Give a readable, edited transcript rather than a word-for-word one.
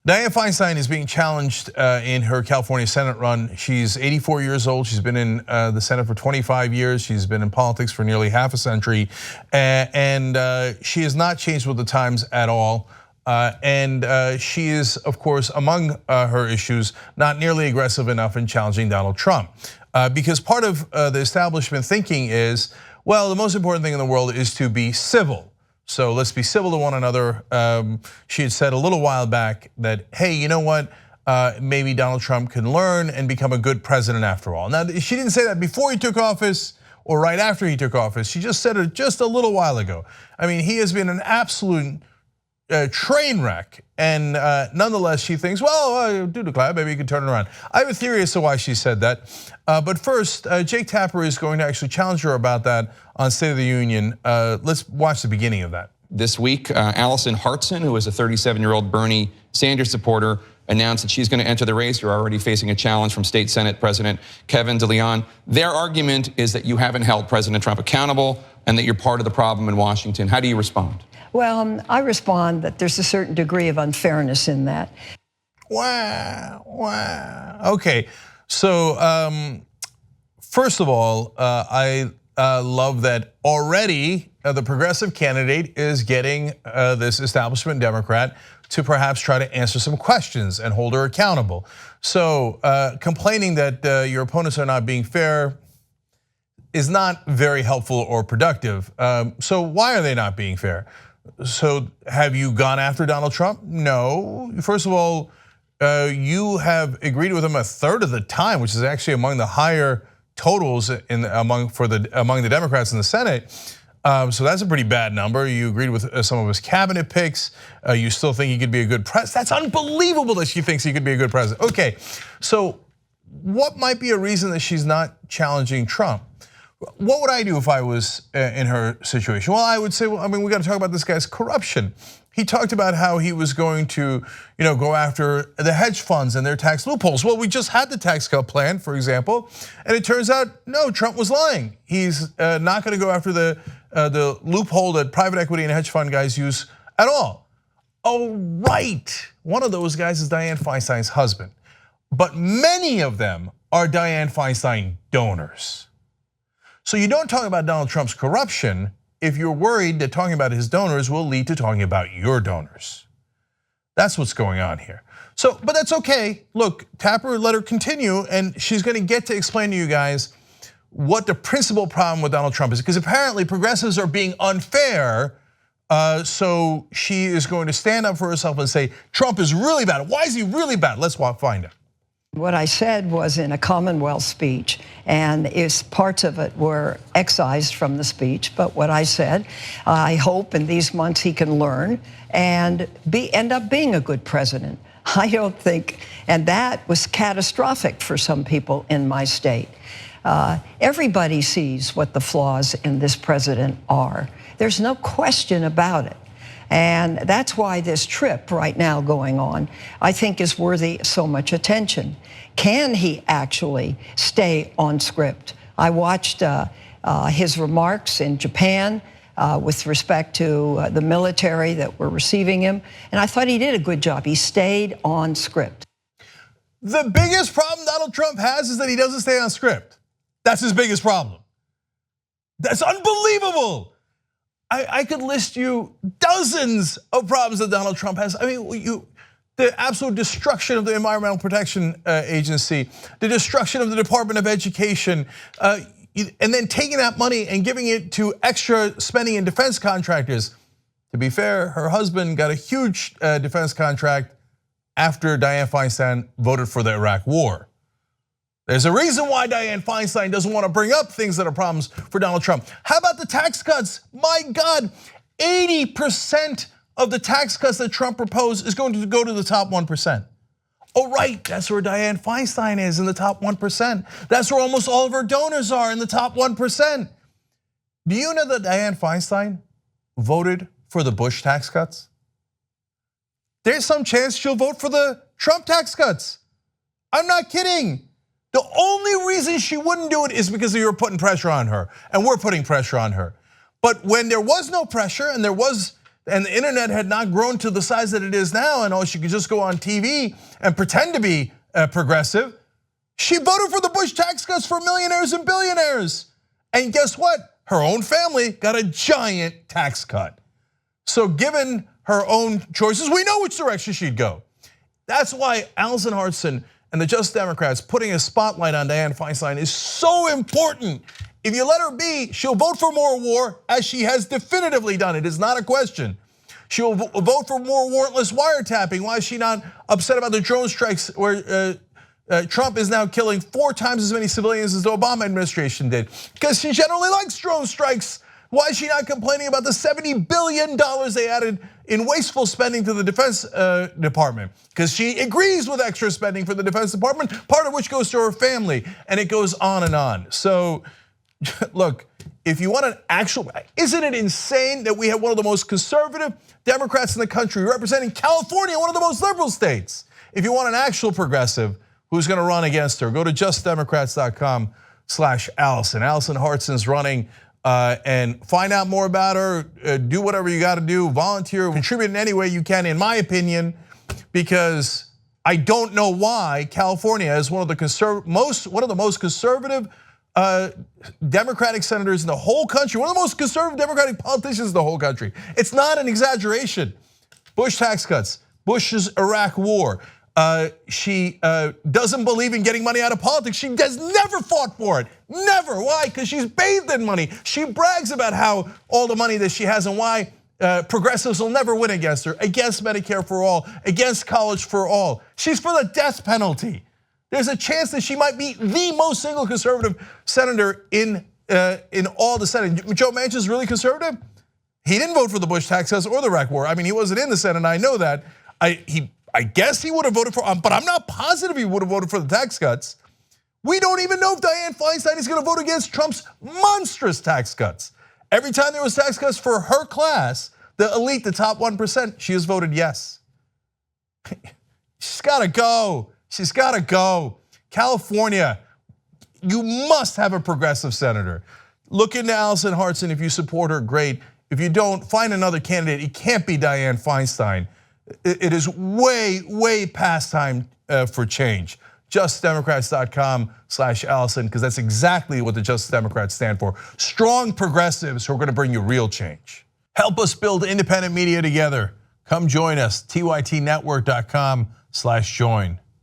Dianne Feinstein is being challenged in her California Senate run. She's 84 years old. She's been in the Senate for 25 years. She's been in politics for nearly half a century. And she has not changed with the times at all. And she is, of course, among her issues, not nearly aggressive enough in challenging Donald Trump. Because part of the establishment thinking is, well, the most important thing in the world is to be civil. So let's be civil to one another. She had said a little while back that, hey, you know what? Maybe Donald Trump can learn and become a good president after all. Now, she didn't say that before he took office or right after he took office. She just said it just a little while ago. I mean, he has been an absolute train wreck. And nonetheless, she thinks, well, do declare, maybe you can turn it around. I have a theory as to why she said that. But first, Jake Tapper is going to actually challenge her about that on State of the Union. Let's watch the beginning of that. This week, Alison Hartson, who is a 37-year-old Bernie Sanders supporter, announced that she's going to enter the race. You're already facing a challenge from State Senate President Kevin DeLeon. Their argument is that you haven't held President Trump accountable and that you're part of the problem in Washington. How do you respond? Well, I respond that there's a certain degree of unfairness in that. Wow. Okay, so first of all, I love that already the progressive candidate is getting this establishment Democrat to perhaps try to answer some questions and hold her accountable. So complaining that your opponents are not being fair is not very helpful or productive. So why are they not being fair? So have you gone after Donald Trump? No. First of all, you have agreed with him a third of the time, which is actually among the higher totals among the Democrats in the Senate. So that's a pretty bad number. You agreed with some of his cabinet picks. You still think he could be a good president. That's unbelievable that she thinks he could be a good president. Okay, so what might be a reason that she's not challenging Trump? What would I do if I was in her situation? Well, I would say, well, I mean, we got to talk about this guy's corruption. He talked about how he was going to, go after the hedge funds and their tax loopholes. Well, we just had the tax cut plan, for example, and it turns out, no, Trump was lying. He's not going to go after the loophole that private equity and hedge fund guys use at all. Oh, right. One of those guys is Dianne Feinstein's husband, but many of them are Dianne Feinstein donors. So you don't talk about Donald Trump's corruption if you're worried that talking about his donors will lead to talking about your donors. That's what's going on here. So, but that's okay. Look, Tapper let her continue, and she's going to get to explain to you guys what the principal problem with Donald Trump is, because apparently progressives are being unfair. So she is going to stand up for herself and say, Trump is really bad. Why is he really bad? Let's find out. What I said was in a Commonwealth speech, and parts of it were excised from the speech. But what I said, I hope in these months he can learn and end up being a good president. I don't think, and that was catastrophic for some people in my state. Everybody sees what the flaws in this president are. There's no question about it. And that's why this trip right now going on, I think, is worthy so much attention. Can he actually stay on script? I watched his remarks in Japan with respect to the military that were receiving him, and I thought he did a good job. He stayed on script. The biggest problem Donald Trump has is that he doesn't stay on script. That's his biggest problem. That's unbelievable. I could list you dozens of problems that Donald Trump has. I mean, the absolute destruction of the Environmental Protection Agency, the destruction of the Department of Education, and then taking that money and giving it to extra spending in defense contractors. To be fair, her husband got a huge defense contract after Dianne Feinstein voted for the Iraq War. There's a reason why Dianne Feinstein doesn't want to bring up things that are problems for Donald Trump. How about the tax cuts? My God, 80% of the tax cuts that Trump proposed is going to go to the top 1%. Oh, right, that's where Dianne Feinstein is, in the top 1%. That's where almost all of her donors are, in the top 1%. Do you know that Dianne Feinstein voted for the Bush tax cuts? There's some chance she'll vote for the Trump tax cuts. I'm not kidding. The only reason she wouldn't do it is because you were putting pressure on her, and we're putting pressure on her. But when there was no pressure and there was and the internet had not grown to the size that it is now, and she could just go on TV and pretend to be progressive, she voted for the Bush tax cuts for millionaires and billionaires. And guess what? Her own family got a giant tax cut. So given her own choices, we know which direction she'd go. That's why Alison Hartson and the Just Democrats putting a spotlight on Dianne Feinstein is so important. If you let her be, she'll vote for more war, as she has definitively done. It is not a question. She will vote for more warrantless wiretapping. Why is she not upset about the drone strikes where Trump is now killing 4 times as many civilians as the Obama administration did? Because she generally likes drone strikes. Why is she not complaining about the $70 billion they added in wasteful spending to the Defense Department? Because she agrees with extra spending for the Defense Department, part of which goes to her family, and it goes on and on. So, look, if you want an actual, isn't it insane that we have one of the most conservative Democrats in the country representing California, one of the most liberal states? If you want an actual progressive who's gonna run against her, go to justdemocrats.com/Alison. Alison Hartson's running, and find out more about her, do whatever you gotta do, volunteer, contribute in any way you can, in my opinion, because I don't know why California is one of the most conservative Democratic senators in the whole country, one of the most conservative Democratic politicians in the whole country. It's not an exaggeration. Bush tax cuts, Bush's Iraq war. She doesn't believe in getting money out of politics. She has never fought for it, never. Why? Because she's bathed in money. She brags about how all the money that she has and why progressives will never win against her, against Medicare for all, against college for all. She's for the death penalty. There's a chance that she might be the most single conservative senator in all the Senate. Joe Manchin's really conservative. He didn't vote for the Bush tax cuts or the Iraq war. I mean, he wasn't in the Senate, I know that. I guess he would have voted for, but I'm not positive he would have voted for the tax cuts. We don't even know if Dianne Feinstein is gonna vote against Trump's monstrous tax cuts. Every time there was tax cuts for her class, the elite, the top 1%, she has voted yes. She's gotta go. She's gotta go. California, you must have a progressive senator. Look into Alison Hartson. If you support her, great. If you don't, find another candidate. It can't be Dianne Feinstein. It is way, way past time for change. JustDemocrats.com/Alison, because that's exactly what the Just Democrats stand for. Strong progressives who are gonna bring you real change. Help us build independent media together. Come join us, tytnetwork.com/join.